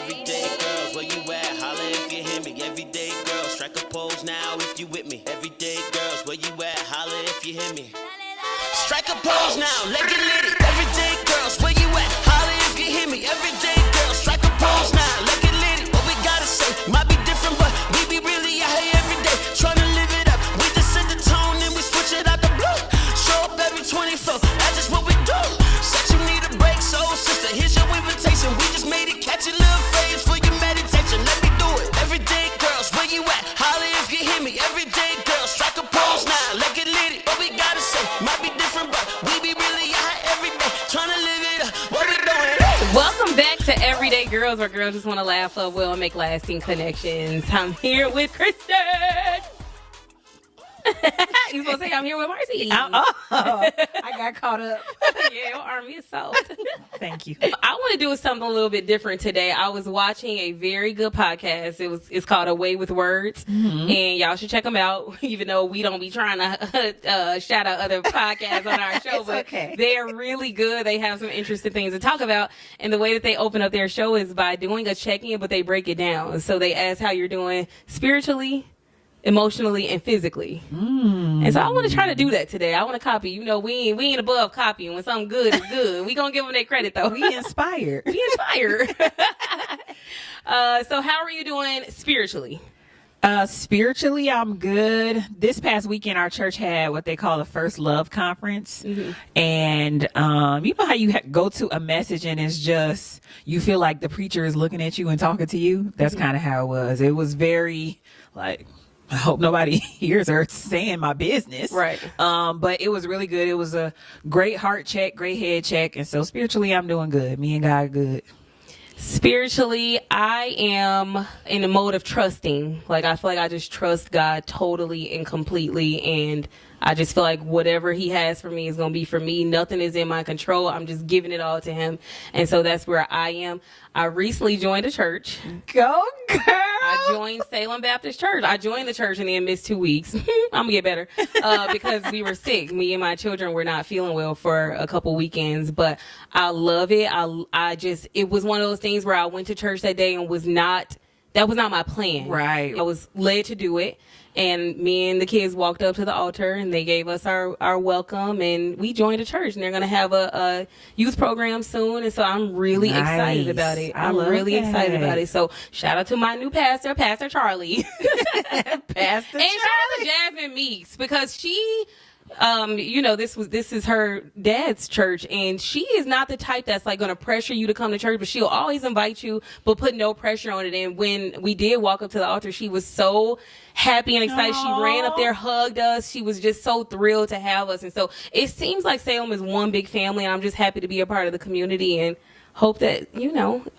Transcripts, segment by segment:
Everyday girls, where you at? Holla if you hear me. Everyday girls, strike a pose now if you with me. Everyday girls, where you at? Holla if you hear me. Strike a pose now, let get lit. Everyday girls, where you at? Holla if you hear me. Everyday girls, strike a pose now, let get lit. What we gotta say might be different, but we be really out here every day, trying to live it up. We just set the tone and we switch it out the blue. Show up every 24, that's just what we do. Said you need a break, soul sister, here's your invitation. We just made it, catch a little phase for your meditation. Let me do it. Everyday girls, where you at? Holla if you hear me. Everyday girls, strike a pose now, let get lit. What we gotta say might be different, but we be really out here every day, trying to live it up. What we doing? Welcome back to Everyday Girls, where girls just want to laugh, love well, and make lasting connections. I'm here with Kristen. You supposed to say I'm here with Marcy. I got caught up. Yeah, your army is soft. Thank you. I want to do something a little bit different today. I was watching a very good podcast. It's called A Way with Words, and y'all should check them out. Even though we don't be trying to shout out other podcasts on our show, but okay. They're really good. They have some interesting things to talk about, and the way that they open up their show is by doing a check-in, but they break it down. So they ask how you're doing spiritually, emotionally, and physically. And so I want to try to do that today. I want to copy. You know, we ain't above copying. When something good is good, we gonna give them their credit though. We inspired. Be inspired. So how are you doing spiritually? Spiritually, I'm good. This past weekend, our church had what they call the First Love Conference. And you know how you go to a message and it's just, you feel like the preacher is looking at you and talking to you? That's kind of how it was. It was very, like, I hope nobody hears her saying my business. Right. But it was really good. It was a great heart check, great head check. And so spiritually, I'm doing good. Me and God are good. Spiritually, I am in the mode of trusting. Like, I feel like I just trust God totally and completely. And I just feel like whatever he has for me is going to be for me. Nothing is in my control. I'm just giving it all to him. And so that's where I am. I recently joined a church. Go, girl. I joined Salem Baptist Church. I joined the church and then missed 2 weeks. I'm gonna get better because we were sick. Me and my children were not feeling well for a couple weekends, but I love it. It was one of those things where I went to church that day and that was not my plan. Right. I was led to do it. And me and the kids walked up to the altar and they gave us our welcome, and we joined a church, and they're going to have a youth program soon. And so I'm really excited about it. I'm really excited about it. So shout out to my new pastor, Pastor Charlie. Pastor And shout out to Jasmine Meeks, because she, this is her dad's church, and she is not the type that's like going to pressure you to come to church, but she'll always invite you, but put no pressure on it. And when we did walk up to the altar, she was so happy and excited. Aww. She ran up there, hugged us. She was just so thrilled to have us. And so it seems like Salem is one big family, and I'm just happy to be a part of the community and hope that,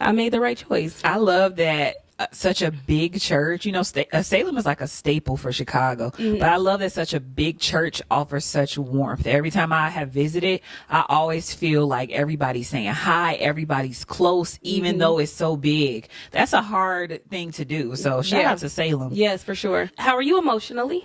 I made the right choice. I love that. Such a big church, Salem is like a staple for Chicago, but I love that such a big church offers such warmth. Every time I have visited, I always feel like everybody's saying hi, everybody's close, even though it's so big. That's a hard thing to do. So shout out to Salem. Yes, for sure. How are you emotionally?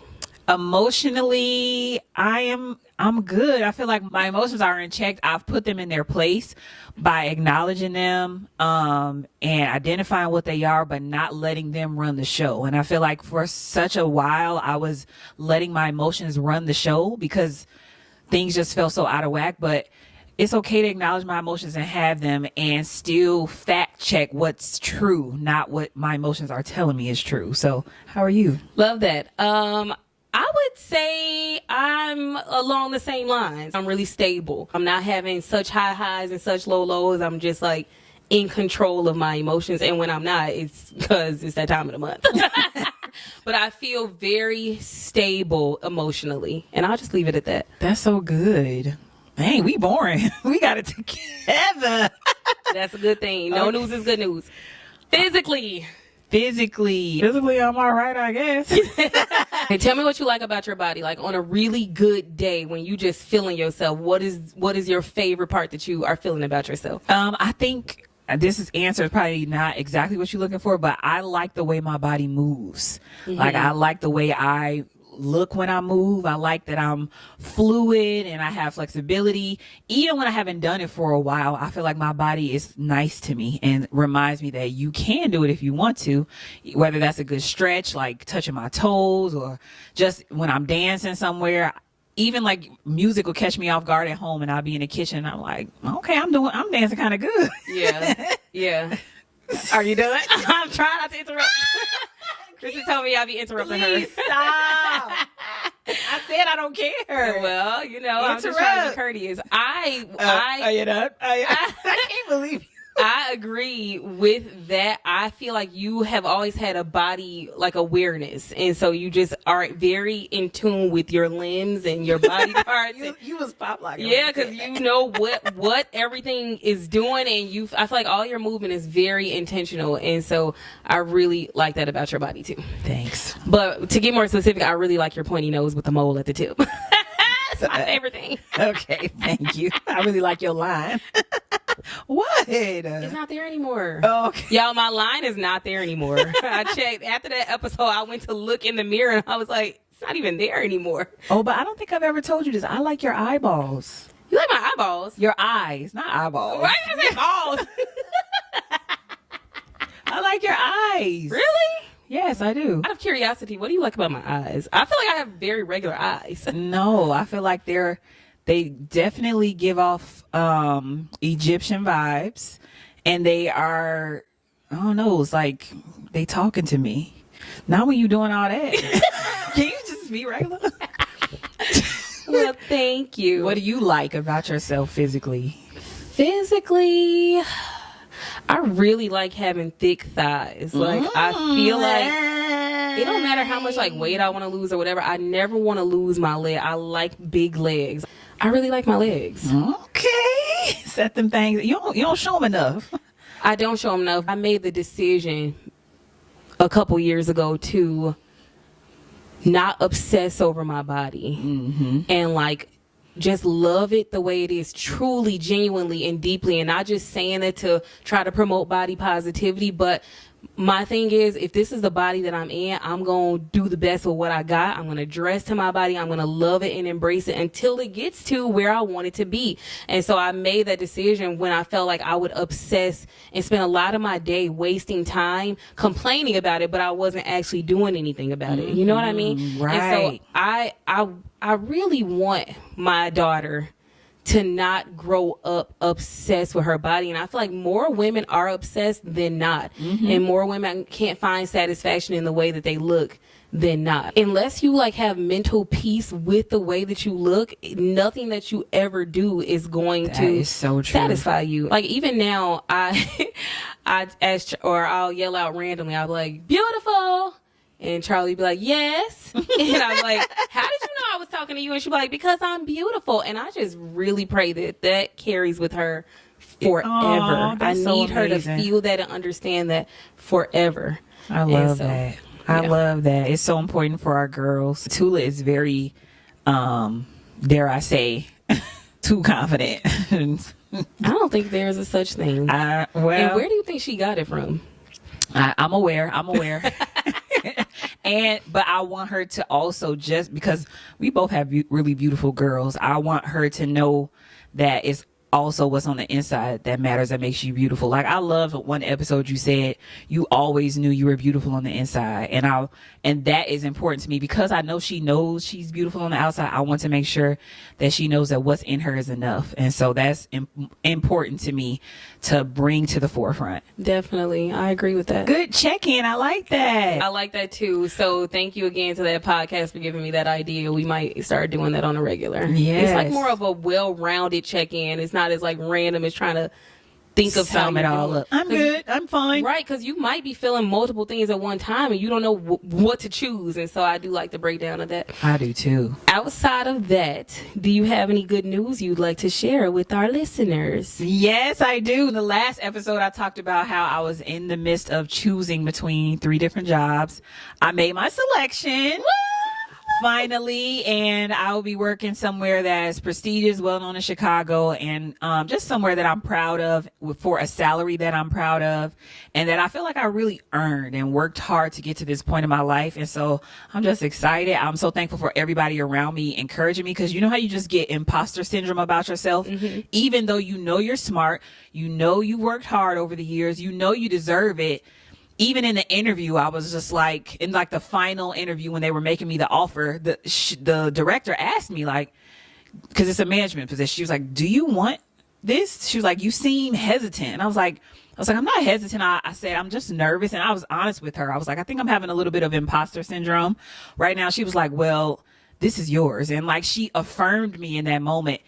Emotionally, I'm good. I feel like my emotions are in check. I've put them in their place by acknowledging them, and identifying what they are, but not letting them run the show. And I feel like for such a while, I was letting my emotions run the show because things just felt so out of whack. But it's okay to acknowledge my emotions and have them, and still fact check what's true, not what my emotions are telling me is true. So how are you? Love that. I would say I'm along the same lines. I'm really stable. I'm not having such high highs and such low lows. I'm just like in control of my emotions. And when I'm not, it's because it's that time of the month. But I feel very stable emotionally. And I'll just leave it at that. That's so good. Dang, we boring. We got it together. That's a good thing. No news is good news. Physically, I'm all right, I guess. Hey, tell me what you like about your body. Like on a really good day when you just feeling yourself, what is your favorite part that you are feeling about yourself? I think this answer is probably not exactly what you're looking for, but I like the way my body moves. Like I like the way I look when I move. I like that I'm fluid and I have flexibility. Even when I haven't done it for a while, I feel like my body is nice to me and reminds me that you can do it if you want to, whether that's a good stretch, like touching my toes, or just when I'm dancing somewhere. Even like music will catch me off guard at home and I'll be in the kitchen and I'm like, okay, I'm dancing kind of good. Yeah. Yeah. Are you done? I'm trying not to interrupt. Chrissy told me I'll be interrupting Please her. stop. I said I don't care. Well, I'm just trying to be courteous. Are you done? I can't believe you. I agree with that. I feel like you have always had a body like awareness, and so you just are very in tune with your limbs and your body parts. You was pop like yeah, because you know what everything is doing, and I feel like all your movement is very intentional, and so I really like that about your body too. Thanks. But to get more specific, I really like your pointy nose with the mole at the tip. That's my favorite thing. Okay, thank you. I really like your line. What? It's not there anymore. Okay. Y'all, my line is not there anymore. I checked. After that episode, I went to look in the mirror and I was like, it's not even there anymore. Oh, but I don't think I've ever told you this. I like your eyeballs. You like my eyeballs? Your eyes, not eyeballs. Why did I say balls? I like your eyes. Really? Yes, I do. Out of curiosity, what do you like about my eyes? I feel like I have very regular eyes. No, I feel like they definitely give off Egyptian vibes, and they are, I don't know, it's like they talking to me. Not when you doing all that. Can you just be regular? Well, thank you. What do you like about yourself physically? Physically, I really like having thick thighs. Like, I feel like it don't matter how much like weight I want to lose or whatever. I never want to lose my leg. I like big legs. I really like my legs. Okay. Set them things. You don't show them enough. I don't show them enough. I made the decision a couple years ago to not obsess over my body and like just love it the way it is, truly, genuinely, and deeply. And not just saying that to try to promote body positivity, but my thing is, if this is the body that I'm in, I'm going to do the best with what I got. I'm going to dress to my body. I'm going to love it and embrace it until it gets to where I want it to be. And so I made that decision when I felt like I would obsess and spend a lot of my day wasting time complaining about it, but I wasn't actually doing anything about it. You know what I mean? Right. And so I really want my daughter to not grow up obsessed with her body. And I feel like more women are obsessed than not. And more women can't find satisfaction in the way that they look than not. Unless you like have mental peace with the way that you look, nothing that you ever do is going to is so true. satisfy you. Like even now, I'll yell out randomly, I'll be like, beautiful. And Charlie be like, yes. And I'm like, how did you know I was talking to you? And she'd be like, because I'm beautiful. And I just really pray that carries with her forever. I need her to feel that and understand that forever. I love that. I love that. It's so important for our girls. Tula is very, dare I say, too confident. I don't think there's a such thing. And where do you think she got it from? I'm aware. But I want her to also, just because we both have really beautiful girls, I want her to know that it's also what's on the inside that matters, that makes you beautiful. Like I love one episode you said you always knew you were beautiful on the inside, and that is important to me because I know she knows she's beautiful on the outside. I want to make sure that she knows that what's in her is enough, and so that's important to me to bring to the forefront. Definitely, I agree with that. Good check-in. I like that. I like that too. So thank you again to that podcast for giving me that idea. We might start doing that on a regular. Yes. It's like more of a well-rounded check-in. It's not as like random as trying to think of how Sum it all up. I'm good. I'm fine. Right, because you might be feeling multiple things at one time and you don't know what to choose. And so I do like the breakdown of that. I do too. Outside of that, do you have any good news you'd like to share with our listeners? Yes, I do. In the last episode, I talked about how I was in the midst of choosing between 3 different jobs. I made my selection. finally, and I will be working somewhere that's prestigious, well known in Chicago, and just somewhere that I'm proud of for a salary that I'm proud of, and that I feel like I really earned and worked hard to get to this point in my life. And so I'm just excited. I'm so thankful for everybody around me encouraging me, because you know how you just get imposter syndrome about yourself, even though you know you're smart, you know you worked hard over the years, you know you deserve it. Even in the interview, I was just like, in like the final interview when they were making me the offer, the director asked me, like, because it's a management position, she was like, do you want this? She was like, you seem hesitant. And I was like, I'm not hesitant. I said, I'm just nervous. And I was honest with her. I was like, I think I'm having a little bit of imposter syndrome right now. She was like, well, this is yours. And like, she affirmed me in that moment.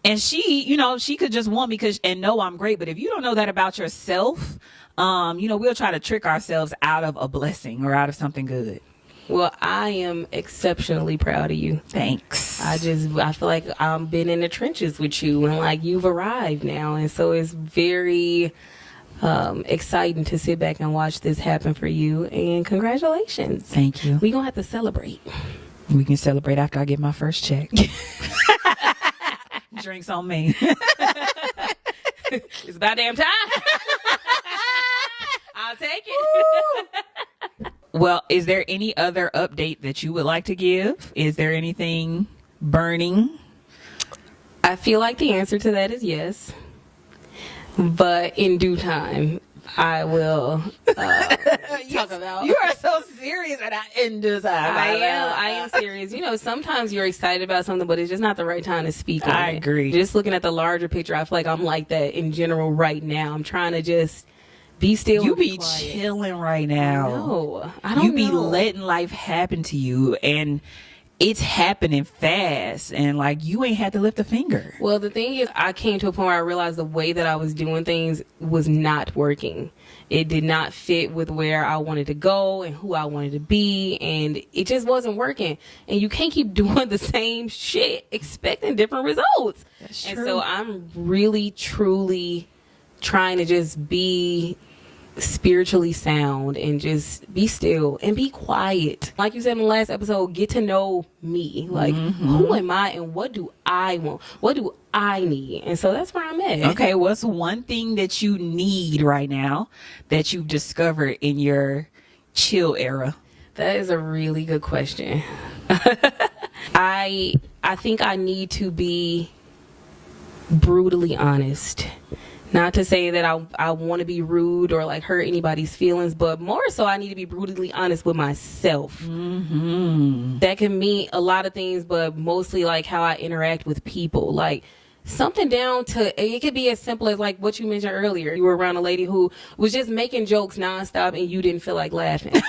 And she, you know, she could just want me and know I'm great. But if you don't know that about yourself, you know, we'll try to trick ourselves out of a blessing or out of something good. Well, I am exceptionally proud of you. Thanks. I feel like I've been in the trenches with you, and like you've arrived now. And so it's very exciting to sit back and watch this happen for you. And congratulations. Thank you. We're going to have to celebrate. We can celebrate after I get my first check. Drinks on me. It's about damn time. I'll take it. Well, is there any other update that you would like to give? Is there anything burning? I feel like the answer to that is yes. But in due time, I will talk about. You are so serious that in due time. I am serious. You know, sometimes you're excited about something, but it's just not the right time to speak on it. I agree. Just looking at the larger picture, I feel like I'm like that in general right now. I'm trying to just be still. You be quiet. chilling right now. No, I don't You be know. letting life happen to you, and it's happening fast, and like you ain't had to lift a finger. Well, the thing is, I came to a point where I realized the way that I was doing things was not working. It did not fit with where I wanted to go and who I wanted to be, and it just wasn't working. And you can't keep doing the same shit expecting different results. That's and true. so I'm really, truly trying to just be spiritually sound and just be still and be quiet. Like you said in the last episode, get to know me. Like, who am I and what do I want? What do I need? And so that's where I'm at. Okay, what's one thing that you need right now that you've discovered in your chill era? That is a really good question. I think I need to be brutally honest. Not to say that I want to be rude or like hurt anybody's feelings, but more so I need to be brutally honest with myself. That can mean a lot of things, but mostly like how I interact with people. Like something down to, it could be as simple as like what you mentioned earlier. You were around a lady who was just making jokes nonstop and you didn't feel like laughing.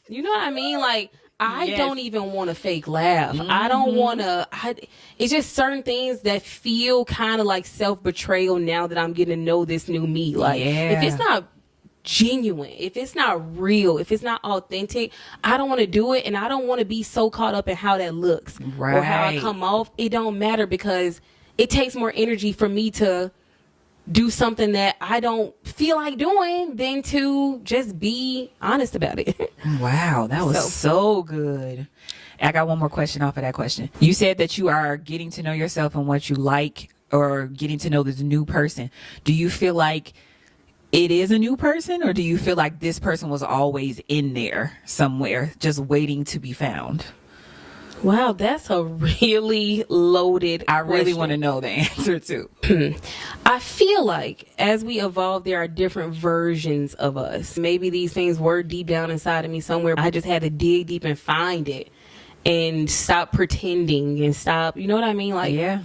You know what I mean? Like, I Yes. don't even want to fake laugh. I don't want to. It's just certain things that feel kind of like self-betrayal now that I'm getting to know this new me. Like, if it's not genuine, if it's not real, if it's not authentic, I don't want to do it. And I don't want to be so caught up in how that looks or how I Right. come off. It don't matter because it takes more energy for me to do something that I don't feel like doing than to just be honest about it. Wow, that was so good. I got one more question off of that question. You said that you are getting to know yourself and what you like, or getting to know this new person. Do you feel like it is a new person, or do you feel like this person was always in there somewhere just waiting to be found? Wow, that's a really loaded I really question. want to know the answer too. I feel like as we evolve, there are different versions of us. Maybe these things were deep down inside of me somewhere. I just had to dig deep and find it and stop pretending and stop, you know what I mean? Like, Yeah.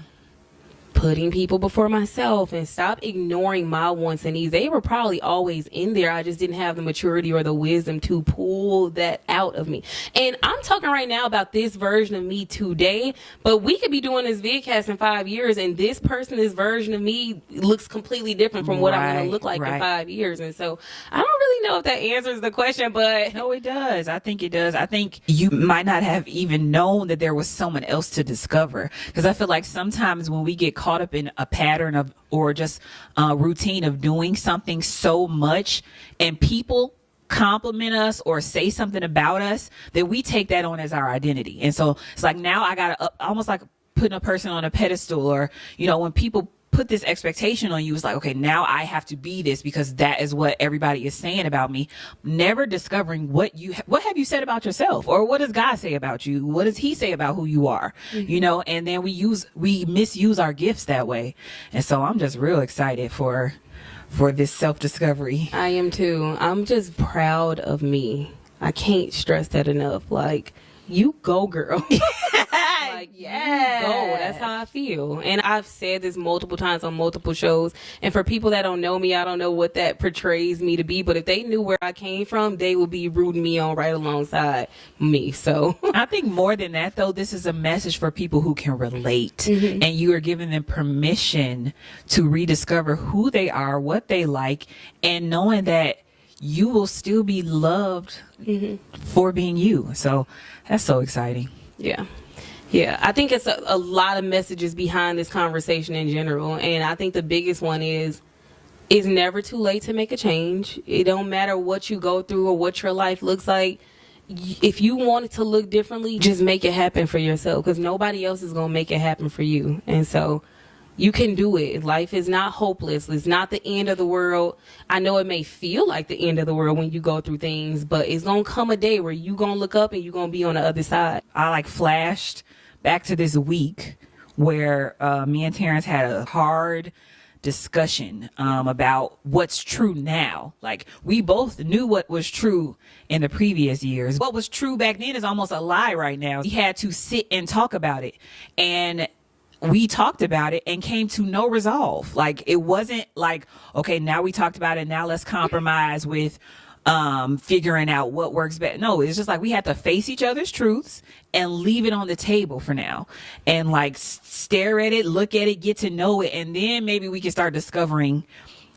putting people before myself and stop ignoring my wants and needs. They were probably always in there. I just didn't have the maturity or the wisdom to pull that out of me. And I'm talking right now about this version of me today, but we could be doing this vidcast in 5 years and this person, this version of me looks completely different from what I'm going to look like in 5 years. And so I don't really know if that answers the question, but No, it does. I think it does. I think you might not have even known that there was someone else to discover. Because I feel like sometimes when we get caught up in a pattern of, or just a routine of doing something so much, and people compliment us or say something about us, then we take that on as our identity. And so it's like now I gotta almost like putting a person on a pedestal, or when people put this expectation on you, it's like, okay, now I have to be this because that is what everybody is saying about me. Never discovering what have you said about yourself, or what does God say about you? What does he say about who you are? And then we misuse our gifts that way. And so I'm just real excited for this self-discovery. I am too. I'm just proud of me. I can't stress that enough. Like, you go, girl. Like, yes. You go. That's how I feel. And I've said this multiple times on multiple shows. And for people that don't know me, I don't know what that portrays me to be. But if they knew where I came from, they would be rooting me on right alongside me. So I think more than that, though, this is a message for people who can relate. And you are giving them permission to rediscover who they are, what they like, and knowing that you will still be loved for being you. So that's so exciting. Yeah, I think it's a lot of messages behind this conversation in general. And I think the biggest one is it's never too late to make a change. It don't matter what you go through or what your life looks like. If you want it to look differently, just make it happen for yourself, because nobody else is going to make it happen for you. And so you can do it. Life is not hopeless. It's not the end of the world. I know it may feel like the end of the world when you go through things, but it's going to come a day where you're going to look up and you're going to be on the other side. I flashed back to this week where me and Terrence had a hard discussion about what's true now. Like, we both knew what was true in the previous years. What was true back then is almost a lie right now. We had to sit and talk about it. And we talked about it and came to no resolve. Like, it wasn't like, okay, now we talked about it, now let's compromise with figuring out what works better. No, it's just like we had to face each other's truths and leave it on the table for now, and stare at it, look at it, get to know it, and then maybe we can start discovering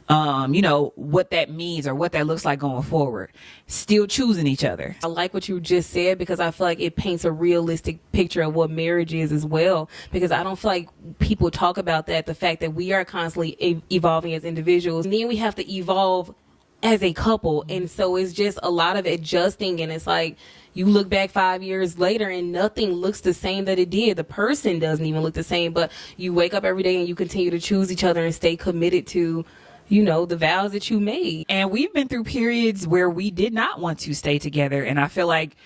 what that means or what that looks like going forward. Still choosing each other. I like what you just said, because I feel like it paints a realistic picture of what marriage is as well, because I don't feel like people talk about that, the fact that we are constantly evolving as individuals, and then we have to evolve as a couple. And so it's just a lot of adjusting, and it's like you look back 5 years later and nothing looks the same that it did. The person doesn't even look the same, but you wake up every day and you continue to choose each other and stay committed to the vows that you made. And we've been through periods where we did not want to stay together, and I feel like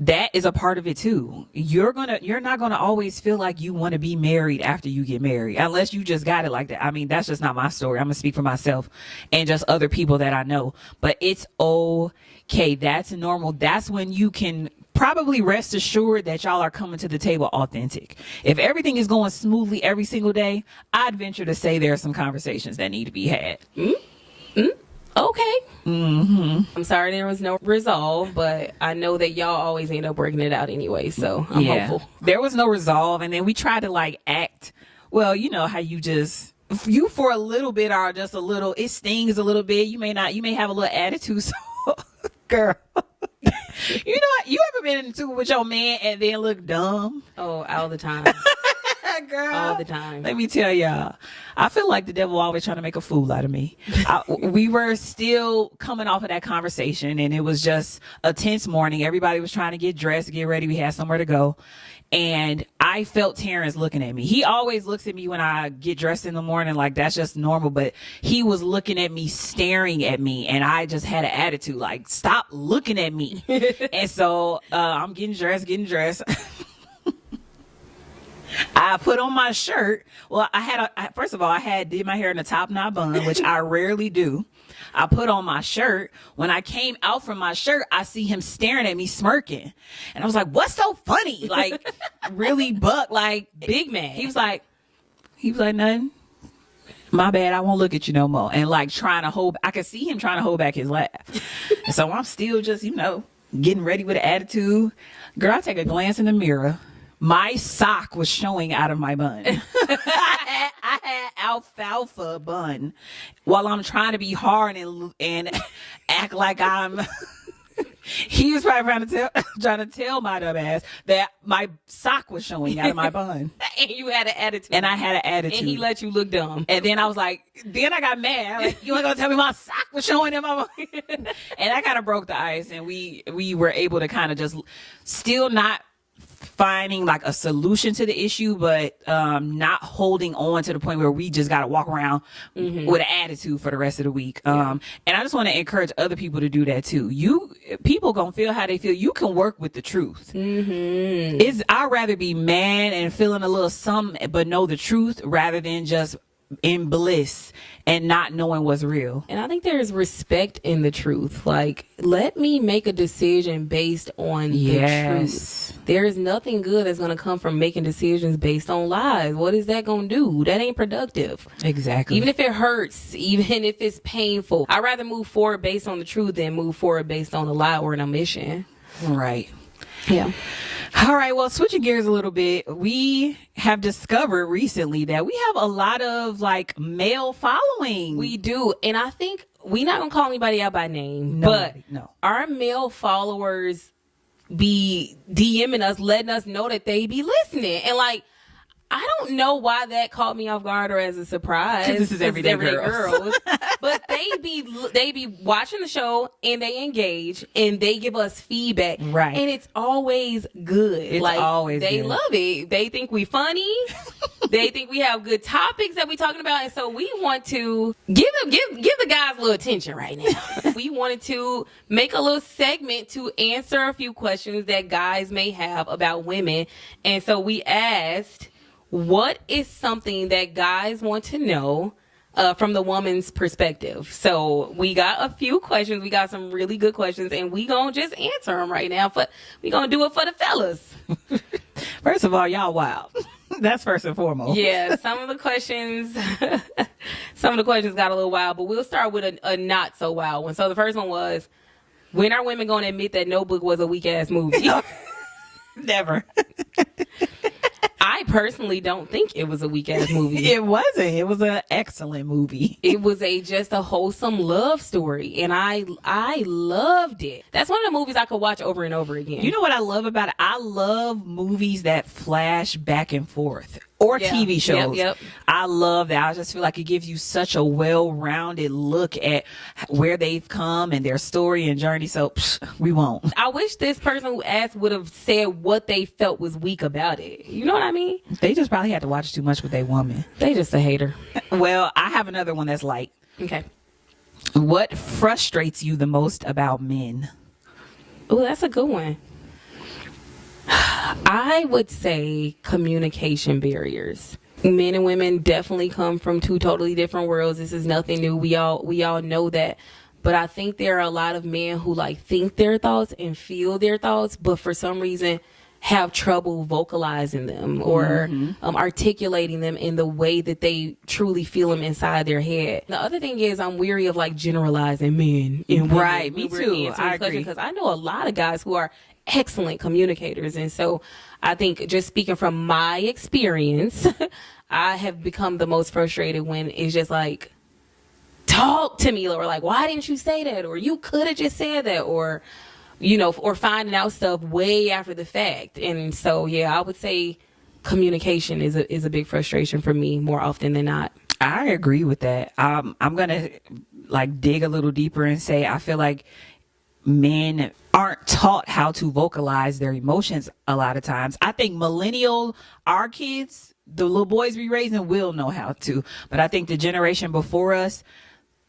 that is a part of it too. You're not gonna always feel like you want to be married after you get married, unless you just got it like that. I mean, that's just not my story. I'm gonna speak for myself and just other people that I know. But it's okay. That's normal. That's when you can probably rest assured that y'all are coming to the table authentic. If everything is going smoothly every single day, I'd venture to say there are some conversations that need to be had. Okay. I'm sorry there was no resolve, but I know that y'all always end up working it out anyway, so I'm hopeful. There was no resolve, and then we tried to act, well, you know how you for a little bit are just a little, it stings a little bit. You may have a little attitude, so girl. You know what? You ever been into it with your man and then look dumb? Oh, all the time. Girl, all the time. Let me tell y'all, I feel like the devil always trying to make a fool out of me. We were still coming off of that conversation, and it was just a tense morning. Everybody was trying to get dressed, get ready. We had somewhere to go. And I felt Terrence looking at me. He always looks at me when I get dressed in the morning, like that's just normal. But he was looking at me, staring at me, and I just had an attitude like, stop looking at me. And so I'm getting dressed. I put on my shirt. Well, first of all, I did my hair in a top knot bun, which I rarely do. I put on my shirt. When I came out from my shirt, I see him staring at me, smirking. And I was like, what's so funny? Like, really buck, like big man. He was like, nothing. My bad, I won't look at you no more. And I could see him trying to hold back his laugh. And so I'm still just, getting ready with an attitude. Girl, I take a glance in the mirror. My sock was showing out of my bun. I had alfalfa bun while I'm trying to be hard and act like I'm He was probably trying to tell my dumb ass that my sock was showing out of my bun. And you had an attitude. And I had an attitude. And he let you look dumb. And then I was like, then I got mad. Like, you ain't gonna tell me my sock was showing in my bun. And that kind of broke the ice. And we were able to kind of just still not finding like a solution to the issue, but not holding on to the point where we just got to walk around with an attitude for the rest of the week. And I just want to encourage other people to do that too. People gonna feel how they feel. You can work with the truth. I'd rather be mad and feeling a little something, but know the truth rather than just in bliss and not knowing what's real. And I think there's respect in the truth. Like, let me make a decision based on the truth. There is nothing good that's going to come from making decisions based on lies. What is that going to do? That ain't productive. Exactly. Even if it hurts, even if it's painful, I'd rather move forward based on the truth than move forward based on a lie or an omission. Right. Yeah. All right. Well, switching gears a little bit, we have discovered recently that we have a lot of like male following. We do. And I think we're not going to call anybody out by name, but our male followers be DMing us, letting us know that they be listening. And like, I don't know why that caught me off guard or as a surprise. This is Everyday Girls. But they be watching the show and they engage and they give us feedback. Right. And it's always good. It's like, always they good. love it. They think we funny. They think we have good topics that we talking about. And so we want to give the guys a little attention right now. We wanted to make a little segment to answer a few questions that guys may have about women. And so we asked, what is something that guys want to know from the woman's perspective? So we got a few questions. We got some really good questions, and we gonna just answer them right now. But we gonna do it for the fellas. First of all, y'all wild. That's first and foremost. Yeah, some of the questions got a little wild, but we'll start with a not so wild one. So the first one was, when are women gonna admit that Notebook was a weak ass movie? Never. I personally don't think it was a weak ass movie. It wasn't. It was an excellent movie. It was just a wholesome love story, and I loved it. That's one of the movies I could watch over and over again. You know what I love about it? I love movies that flash back and forth. Or TV shows. Yep. I love that. I just feel like it gives you such a well-rounded look at where they've come and their story and journey. So we won't. I wish this person who asked would have said what they felt was weak about it. You know what I mean? They just probably had to watch too much with their woman. They just a hater. Well, I have another one that's light. Okay. What frustrates you the most about men? Oh, that's a good one. I would say communication barriers. Men and women definitely come from two totally different worlds. This is nothing new. We all know that. But I think there are a lot of men who like think their thoughts and feel their thoughts, but for some reason have trouble vocalizing them or articulating them in the way that they truly feel them inside their head. The other thing is I'm weary of like generalizing men and women. Right, me too. I agree. Because I know a lot of guys who are excellent communicators. And so I think just speaking from my experience, I have become the most frustrated when it's just like, talk to me, or like, why didn't you say that? Or you could have just said that, or, you know, or finding out stuff way after the fact. And so, yeah, I would say communication is a big frustration for me more often than not. I agree with that. I'm going to like dig a little deeper and say, I feel like men aren't taught how to vocalize their emotions a lot of times. I think our kids, the little boys we raising, will know how to. But I think the generation before us,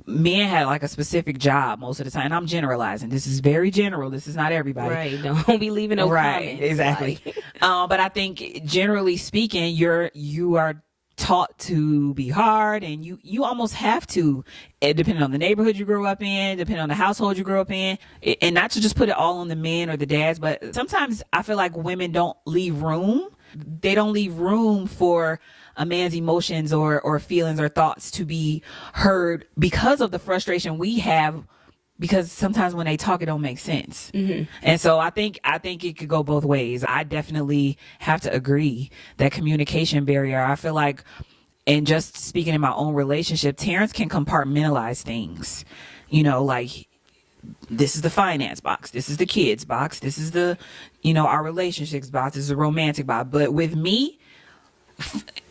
men had like a specific job most of the time. And I'm generalizing. This is very general. This is not everybody. Right. Don't be leaving no comments. Exactly. Like. But I think generally speaking, you are taught to be hard, and you almost have to, depending on the neighborhood you grew up in, depending on the household you grew up in, and not to just put it all on the men or the dads, but sometimes I feel like women don't leave room. They don't leave room for a man's emotions or feelings or thoughts to be heard because of the frustration we have, because sometimes when they talk, it don't make sense. And so I think it could go both ways. I definitely have to agree that communication barrier, I feel like, and just speaking in my own relationship, Terrence can compartmentalize things, you know, like this is the finance box, this is the kids box, this is the, our relationships box, this is the romantic box. But with me,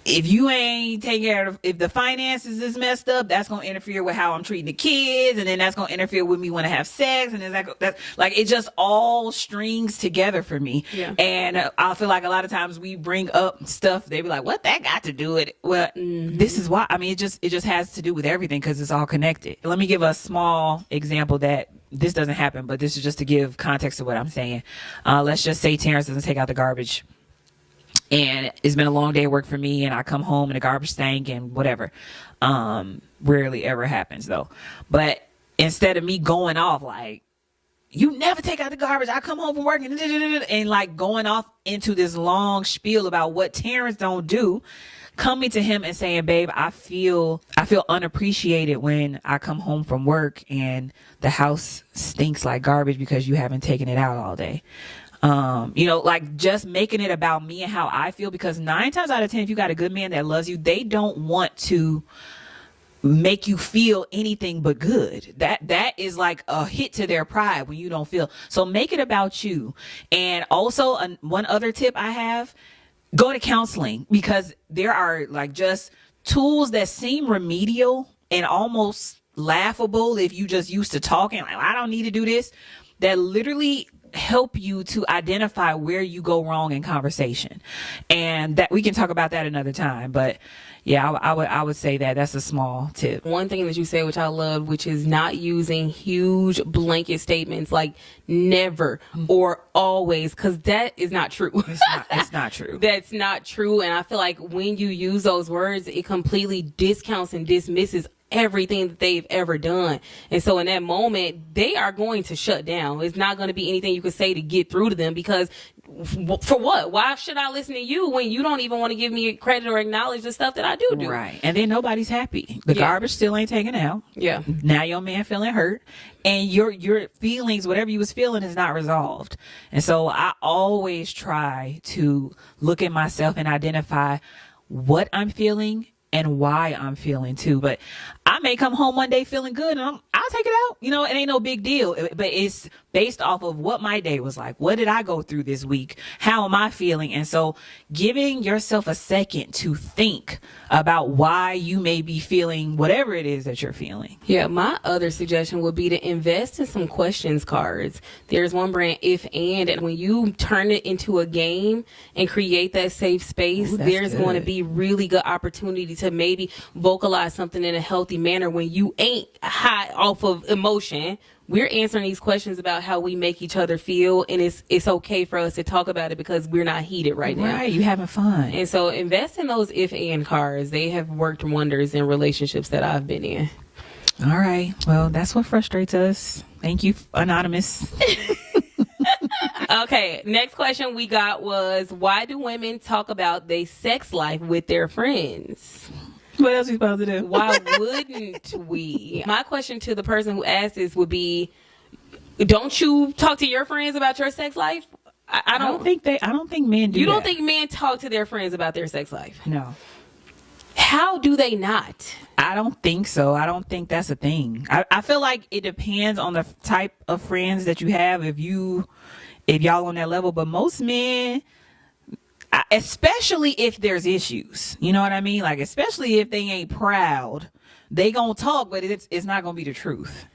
if you ain't taking care of, if the finances is messed up, that's gonna interfere with how I'm treating the kids, and then that's gonna interfere with me when I have sex, and then that's like, it just all strings together for me. Yeah. And I feel like a lot of times we bring up stuff, they be like, what that got to do with it? Well, this is why. I mean, it just has to do with everything, because it's all connected. Let me give a small example that this doesn't happen, but this is just to give context to what I'm saying. Let's just say Terrence doesn't take out the garbage, and it's been a long day of work for me, and I come home and the garbage stank and whatever. Rarely ever happens though. But instead of me going off like, you never take out the garbage, I come home from work and like going off into this long spiel about what Terrence don't do, coming to him and saying, babe, I feel unappreciated when I come home from work and the house stinks like garbage because you haven't taken it out all day. Like just making it about me and how I feel, because 9 times out of 10, if you got a good man that loves you, they don't want to make you feel anything but good. That is like a hit to their pride when you don't feel. So make it about you. And also one other tip I have, go to counseling, because there are like just tools that seem remedial and almost laughable if you just used to talking like, I don't need to do this, that literally help you to identify where you go wrong in conversation. And that we can talk about that another time, but yeah, I would say that's a small tip. One thing that you said, which I love, which is not using huge blanket statements like never or always, because that is not true. It's not true. That's not true. And I feel like when you use those words, it completely discounts and dismisses everything that they've ever done. And so in that moment, they are going to shut down. It's not going to be anything you can say to get through to them, because for what? Why should I listen to you when you don't even want to give me credit or acknowledge the stuff that I do? Right. And then nobody's happy. The garbage still ain't taken out. Yeah. Now your man feeling hurt, and your feelings, whatever you was feeling, is not resolved. And so I always try to look at myself and identify what I'm feeling and why I'm feeling too. But I may come home one day feeling good, and I'll take it out. It ain't no big deal. But it's based off of what my day was like. What did I go through this week? How am I feeling? And so giving yourself a second to think about why you may be feeling whatever it is that you're feeling. Yeah, my other suggestion would be to invest in some questions cards. There's one brand, If and when you turn it into a game and create that safe space, there's going to be really good opportunity to maybe vocalize something in a healthy manner when you ain't high off of emotion. We're answering these questions about how we make each other feel, and it's okay for us to talk about it because we're not heated right now. Right, you having fun. And so invest in those if and cards. They have worked wonders in relationships that I've been in. All right. Well, that's what frustrates us. Thank you, Anonymous. Okay, next question we got was, why do women talk about their sex life with their friends? What else are we supposed to do? Why wouldn't we? My question to the person who asked this would be, don't you talk to your friends about your sex life? I don't think men do. You don't think men talk to their friends about their sex life? No. How do they not? I don't think so. I don't think that's a thing. I feel like it depends on the type of friends that you have, if y'all on that level. But most men, especially if there's issues, you know what I mean? Like, especially if they ain't proud, they gonna talk, but it's not gonna be the truth.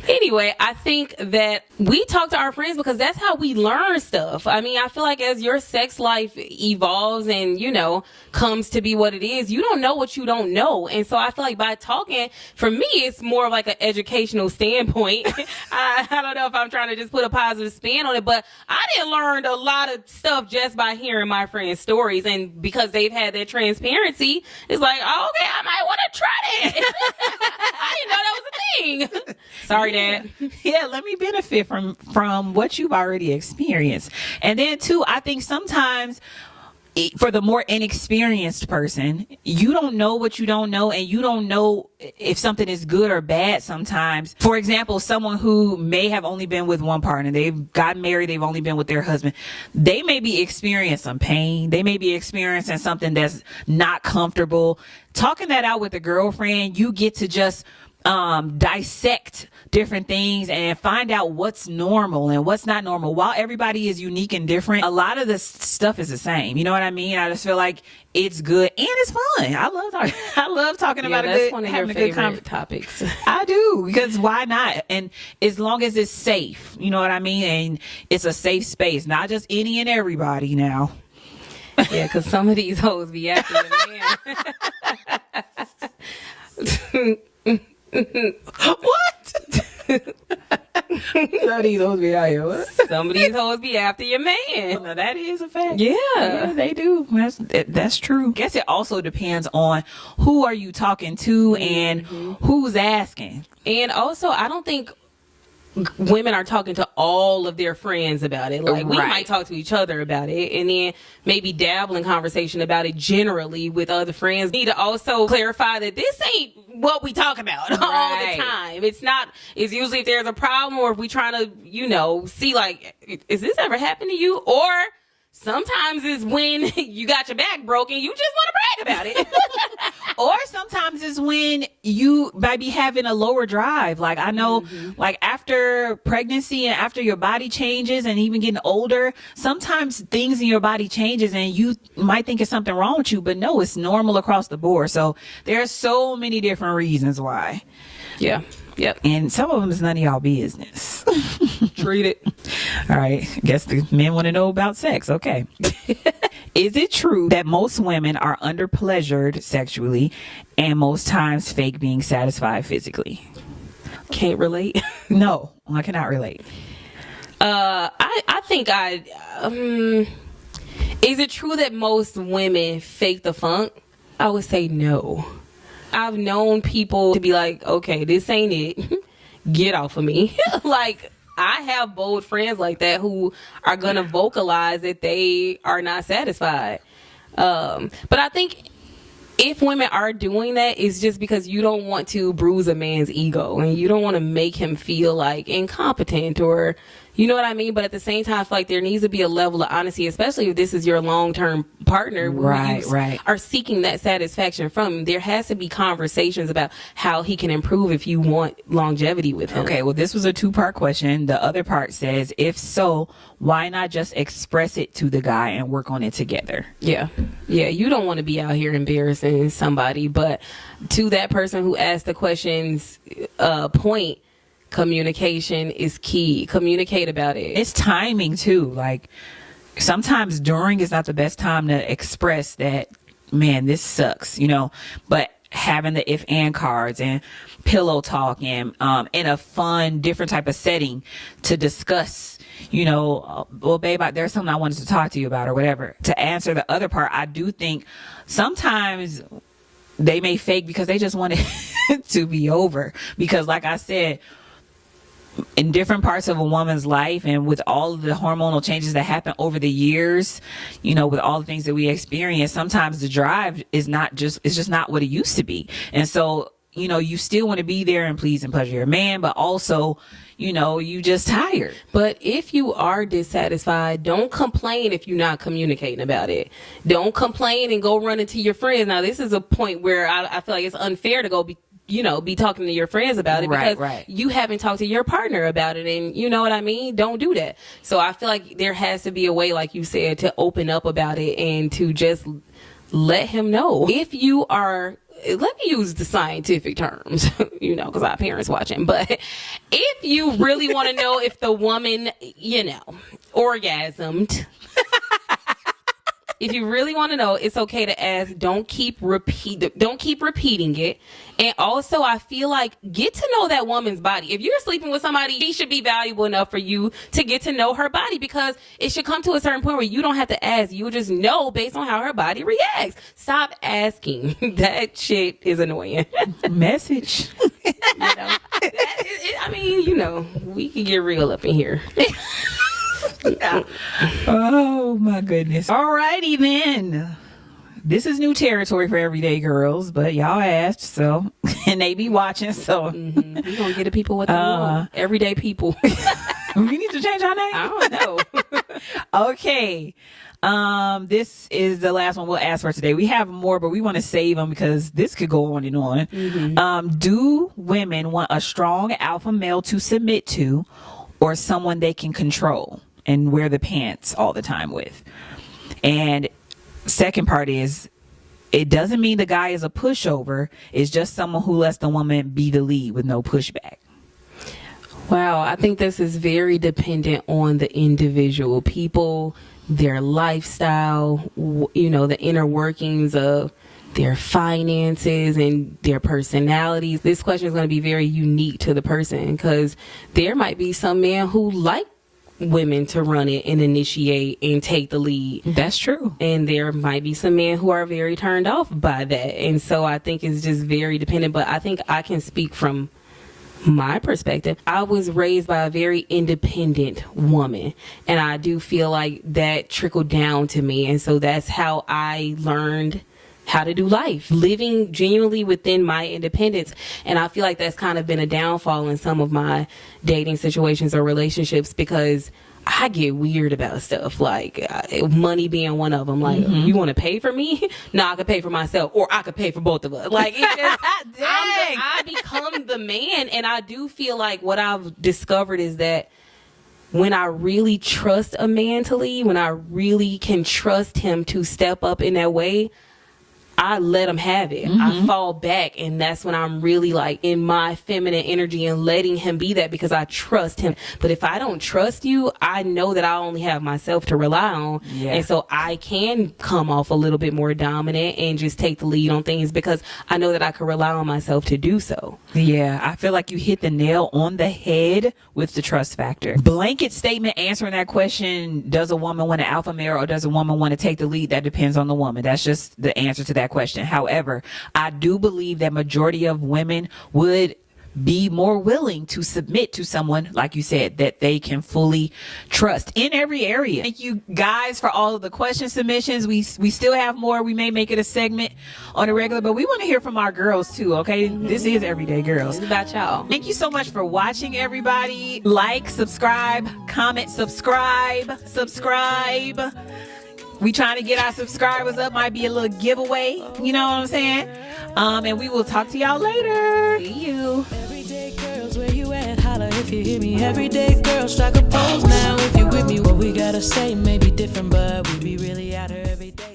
Anyway, I think that we talk to our friends because that's how we learn stuff. I mean, I feel like as your sex life evolves and, comes to be what it is, you don't know what you don't know. And so I feel like by talking, for me, it's more of like an educational standpoint. I don't know if I'm trying to just put a positive spin on it, but I didn't learn a lot of stuff just by hearing my friends' stories. And because they've had that transparency, it's like, oh, okay, I might want to try that. I didn't know that was a thing. Sorry, Dad. Yeah, let me benefit from what you've already experienced. And then too, I think sometimes for the more inexperienced person, you don't know what you don't know, and you don't know if something is good or bad sometimes. For example, someone who may have only been with one partner, they've gotten married, they've only been with their husband, they may be experiencing some pain, they may be experiencing something that's not comfortable. Talking that out with a girlfriend, you get to just dissect different things and find out what's normal and what's not normal. While everybody is unique and different, a lot of this stuff is the same. You know what I mean? I just feel like it's good and it's fun. I love talking about that's a good, one of having your a good favorite topics. I do, because why not? And as long as it's safe, you know what I mean? And it's a safe space, not just any and everybody now. Yeah, because some of these hoes be after the man. What? Some of these hoes be out here. What? Some of these hoes be after your man. Now, that is a fact. Yeah. They do. That's true. Guess it also depends on who are you talking to and who's asking. And also, I don't think women are talking to all of their friends about it. Like, we Right. might talk to each other about it and then maybe dabble in conversation about it generally with other friends. Need to also clarify that this ain't what we talk about all Right. the time. It's usually if there's a problem or if we trying to, see, like, is this ever happened to you? Or sometimes it's when you got your back broken, you just want to brag about it. Or sometimes it's when you might be having a lower drive. Like, I know, like, after pregnancy and after your body changes and even getting older, sometimes things in your body changes and you might think it's something wrong with you, but no, it's normal across the board. So there's so many different reasons why. Yeah. Yep. And some of them is none of y'all business. Treat it. All right. Guess the men want to know about sex. Okay. Is it true that most women are underpleasured sexually and most times fake being satisfied physically? Can't relate. No, I cannot relate. I think is it true that most women fake the funk? I would say no. I've known people to be like, okay, this ain't it. Get off of me. Like, I have bold friends like that who are going to vocalize that they are not satisfied. But I think if women are doing that, it's just because you don't want to bruise a man's ego and you don't want to make him feel like incompetent or, you know what I mean? But at the same time, I feel like there needs to be a level of honesty, especially if this is your long-term partner who you are seeking that satisfaction from. There has to be conversations about how he can improve if you want longevity with him. Okay, well, this was a 2-part question. The other part says, if so, why not just express it to the guy and work on it together? Yeah. Yeah, you don't want to be out here embarrassing somebody, but to that person who asked the questions, point, communication is key. Communicate about it. It's timing too. Like, sometimes during is not the best time to express that, man, this sucks, but having the if and cards and pillow talk and in a fun, different type of setting to discuss, well, babe, there's something I wanted to talk to you about or whatever. To answer the other part, I do think sometimes they may fake because they just want it to be over. Because like I said, in different parts of a woman's life and with all of the hormonal changes that happen over the years, with all the things that we experience, sometimes the drive is just not what it used to be. And so, you still want to be there and please and pleasure your man, but also, you just tired. But if you are dissatisfied, don't complain if you're not communicating about it. Don't complain and go run into your friends. Now, this is a point where I feel like it's unfair to go be talking to your friends about it because you haven't talked to your partner about it, and you know what I mean? Don't do that. So I feel like there has to be a way, like you said, to open up about it and to just let him know. If you are, let me use the scientific terms, because our parents watching, but if you really want to know if the woman, orgasmed, if you really want to know, it's okay to ask. Don't keep repeating it. And also, I feel like get to know that woman's body. If you're sleeping with somebody, she should be valuable enough for you to get to know her body, because it should come to a certain point where you don't have to ask. You'll just know based on how her body reacts. Stop asking. That shit is annoying. Message. We can get real up in here. Oh my goodness. Alrighty then. This is new territory for everyday girls, but y'all asked, so and they be watching, so We're gonna get the people what they want. Everyday people. we need to change our name. I don't know. Okay. This is the last one we'll ask for today. We have more, but we want to save them because this could go on and on. Do women want a strong alpha male to submit to, or someone they can control and wear the pants all the time with? And second part is, it doesn't mean the guy is a pushover. It's just someone who lets the woman be the lead with no pushback. Wow, I think this is very dependent on the individual people, their lifestyle, the inner workings of their finances and their personalities. This question is going to be very unique to the person, because there might be some men who like women to run it and initiate and take the lead. That's true. And there might be some men who are very turned off by that. And so I think it's just very dependent. But I think I can speak from my perspective. I was raised by a very independent woman, and I do feel like that trickled down to me. And so that's how I learned how to do life, living genuinely within my independence. And I feel like that's kind of been a downfall in some of my dating situations or relationships, because I get weird about stuff, like money being one of them. Like, you want to pay for me? No, I could pay for myself, or I could pay for both of us. Like, it just, I become the man. And I do feel like what I've discovered is that when I really trust a man to lead, when I really can trust him to step up in that way, I let him have it. I fall back, and that's when I'm really like in my feminine energy and letting him be that, because I trust him. But if I don't trust you, I know that I only have myself to rely on. And so I can come off a little bit more dominant and just take the lead on things, because I know that I can rely on myself to do so. Yeah, I feel like you hit the nail on the head with the trust factor. Blanket statement answering that question, does a woman want an alpha male or does a woman want to take the lead? That depends on the woman. That's just the answer to that question. However, I do believe that majority of women would be more willing to submit to someone, like you said, that they can fully trust in every area. Thank you guys for all of the question submissions. We still have more. We may make it a segment on a regular, but we want to hear from our girls too, okay? This is Everyday Girls. It's about y'all. Thank you so much for watching, everybody. Like, subscribe, comment, subscribe. We trying to get our subscribers up. Might be a little giveaway. You know what I'm saying? And we will talk to y'all later. See you. Everyday girls, where you at? Holla if you hear me. Everyday girls, strike a pose now if you with me. What we gotta say may be different, but we be really out here every day.